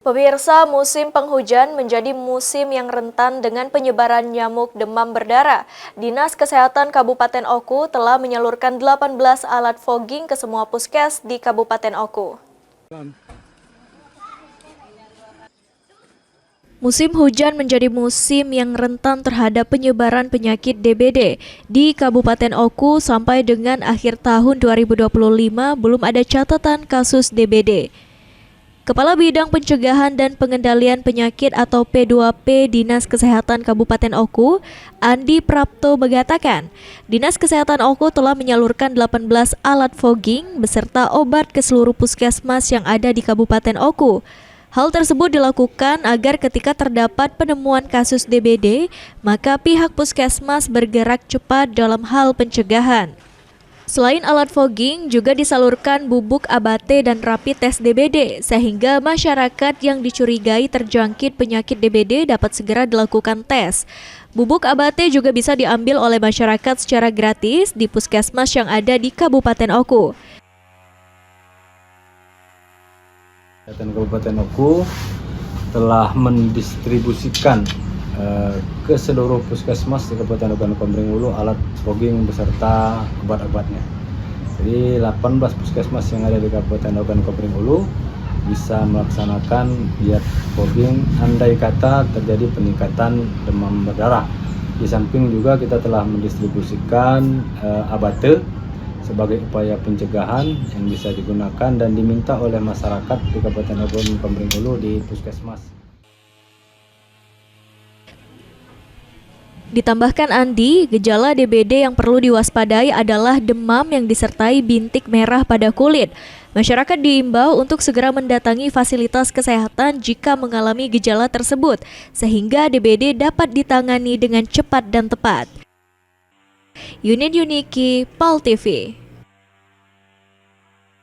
Pemirsa, musim penghujan menjadi musim yang rentan dengan penyebaran nyamuk demam berdarah. Dinas Kesehatan Kabupaten Oku telah menyalurkan 18 alat fogging ke semua puskes di Kabupaten Oku. Musim hujan menjadi musim yang rentan terhadap penyebaran penyakit DBD. Di Kabupaten Oku sampai dengan akhir tahun 2025 belum ada catatan kasus DBD. Kepala Bidang Pencegahan dan Pengendalian Penyakit atau P2P Dinas Kesehatan Kabupaten Oku, Andi Prapto mengatakan, Dinas Kesehatan Oku telah menyalurkan 18 alat fogging beserta obat ke seluruh puskesmas yang ada di Kabupaten Oku. Hal tersebut dilakukan agar ketika terdapat penemuan kasus DBD, maka pihak puskesmas bergerak cepat dalam hal pencegahan. Selain alat fogging, juga disalurkan bubuk abate dan rapid test DBD, sehingga masyarakat yang dicurigai terjangkit penyakit DBD dapat segera dilakukan tes. Bubuk abate juga bisa diambil oleh masyarakat secara gratis di puskesmas yang ada di Kabupaten Oku. Kabupaten Oku telah mendistribusikan ke seluruh puskesmas di Kabupaten Oku Komering Ulu alat fogging beserta obat-obatnya. Jadi 18 puskesmas yang ada di Kabupaten Oku Komering Ulu bisa melaksanakan giat fogging andai kata terjadi peningkatan demam berdarah. Di samping juga kita telah mendistribusikan abate sebagai upaya pencegahan yang bisa digunakan dan diminta oleh masyarakat di Kabupaten Oku Komering Ulu di puskesmas. Ditambahkan Andi, gejala DBD yang perlu diwaspadai adalah demam yang disertai bintik merah pada kulit. Masyarakat diimbau untuk segera mendatangi fasilitas kesehatan jika mengalami gejala tersebut, sehingga DBD dapat ditangani dengan cepat dan tepat. Unit Yuniki, PAL TV.